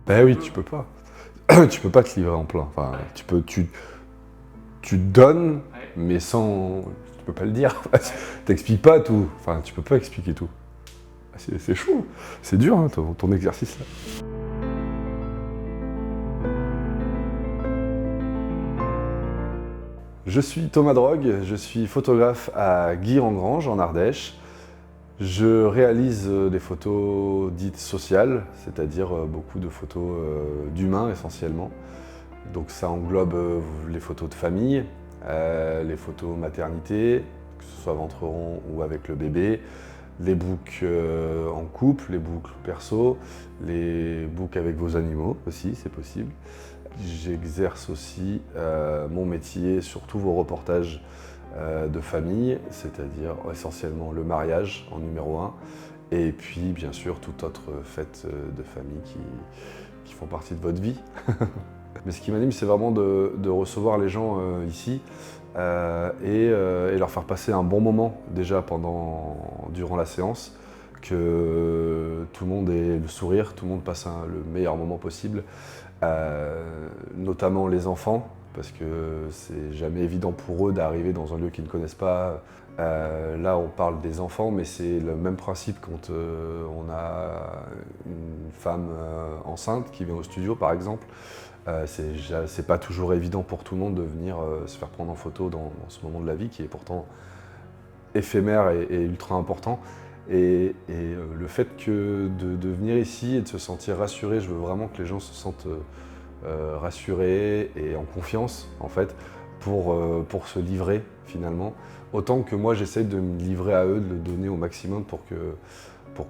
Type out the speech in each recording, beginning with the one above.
Ben oui, tu peux pas. Tu peux pas te livrer en plein. Enfin, tu donnes, mais sans. Tu peux pas le dire. T'expliques pas tout. Enfin, tu peux pas expliquer tout. C'est chaud. C'est dur, hein, ton exercice là. Je suis Thomas Drogue, je suis photographe à Guy-en-Grange en Ardèche. Je réalise des photos dites sociales, c'est-à-dire beaucoup de photos d'humains essentiellement. Donc ça englobe les photos de famille, les photos maternité, que ce soit ventre rond ou avec le bébé, les books en couple, les books perso, les books avec vos animaux aussi, c'est possible. J'exerce aussi mon métier sur tous vos reportages de famille, c'est-à-dire essentiellement le mariage en numéro 1, et puis bien sûr toute autre fête de famille qui font partie de votre vie. Mais ce qui m'anime, c'est vraiment de recevoir les gens ici et leur faire passer un bon moment déjà durant la séance, que tout le monde ait le sourire, tout le monde passe le meilleur moment possible, notamment les enfants, parce que c'est jamais évident pour eux d'arriver dans un lieu qu'ils ne connaissent pas. Là, on parle des enfants, mais c'est le même principe quand on a une femme enceinte qui vient au studio, par exemple. C'est pas toujours évident pour tout le monde de venir se faire prendre en photo dans ce moment de la vie qui est pourtant éphémère et ultra important. Et le fait de venir ici et de se sentir rassuré, je veux vraiment que les gens se sentent rassurés et en confiance en fait pour se livrer finalement. Autant que moi j'essaie de me livrer à eux, de le donner au maximum pour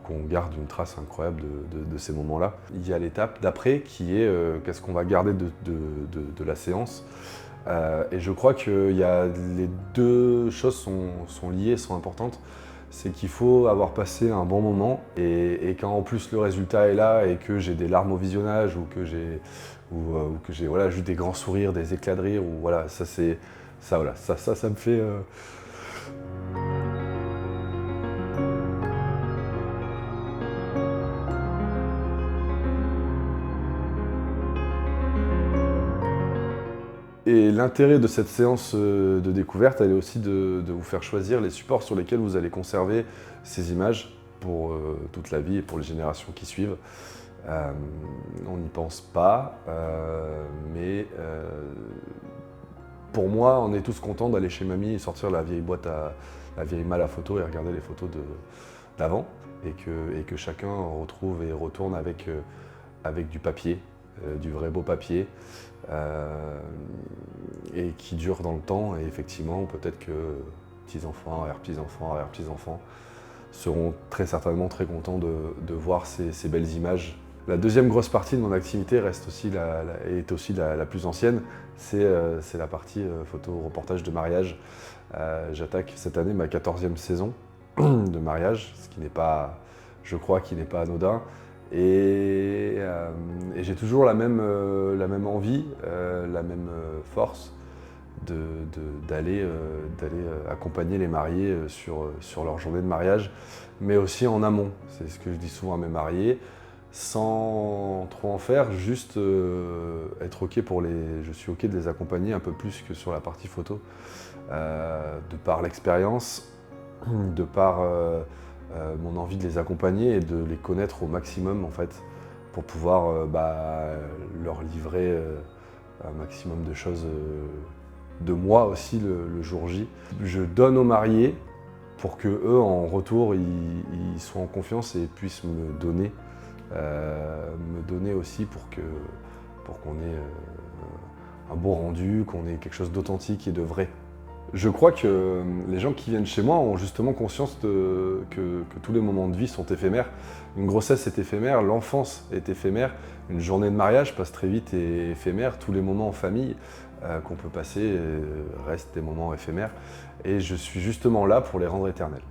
qu'on garde une trace incroyable de ces moments-là. Il y a l'étape d'après qui est qu'est-ce qu'on va garder de la séance. Et je crois que les deux choses sont liées, sont importantes. C'est qu'il faut avoir passé un bon moment et quand en plus le résultat est là et que j'ai des larmes au visionnage ou que j'ai voilà, juste des grands sourires, des éclats de rire, ou voilà, ça me fait. Et l'intérêt de cette séance de découverte, elle est aussi de vous faire choisir les supports sur lesquels vous allez conserver ces images pour toute la vie et pour les générations qui suivent. On n'y pense pas, mais pour moi, on est tous contents d'aller chez mamie et sortir la vieille la vieille malle à photo et regarder les photos d'avant, et que chacun retrouve et retourne avec du papier, du vrai beau papier, et qui dure dans le temps. Et effectivement, peut-être que petits-enfants, arrière-petits-enfants, arrière-petits-enfants seront très certainement très contents de voir ces belles images. La deuxième grosse partie de mon activité est aussi la plus ancienne, c'est la partie photo-reportage de mariage. J'attaque cette année ma 14e saison de mariage, ce qui n'est pas, je crois, qui n'est pas anodin. Et j'ai toujours la même envie, la même force d'aller accompagner les mariés sur leur journée de mariage, mais aussi en amont. C'est ce que je dis souvent à mes mariés, sans trop en faire, juste être OK je suis OK de les accompagner un peu plus que sur la partie photo, de par l'expérience, de par mon envie de les accompagner et de les connaître au maximum en fait, pour pouvoir leur livrer un maximum de choses de moi aussi le jour J. Je donne aux mariés pour que eux en retour ils soient en confiance et puissent me donner aussi pour qu'on ait un beau rendu, qu'on ait quelque chose d'authentique et de vrai. Je crois que les gens qui viennent chez moi ont justement conscience que tous les moments de vie sont éphémères. Une grossesse est éphémère, l'enfance est éphémère, une journée de mariage passe très vite et éphémère, tous les moments en famille qu'on peut passer restent des moments éphémères. Et je suis justement là pour les rendre éternels.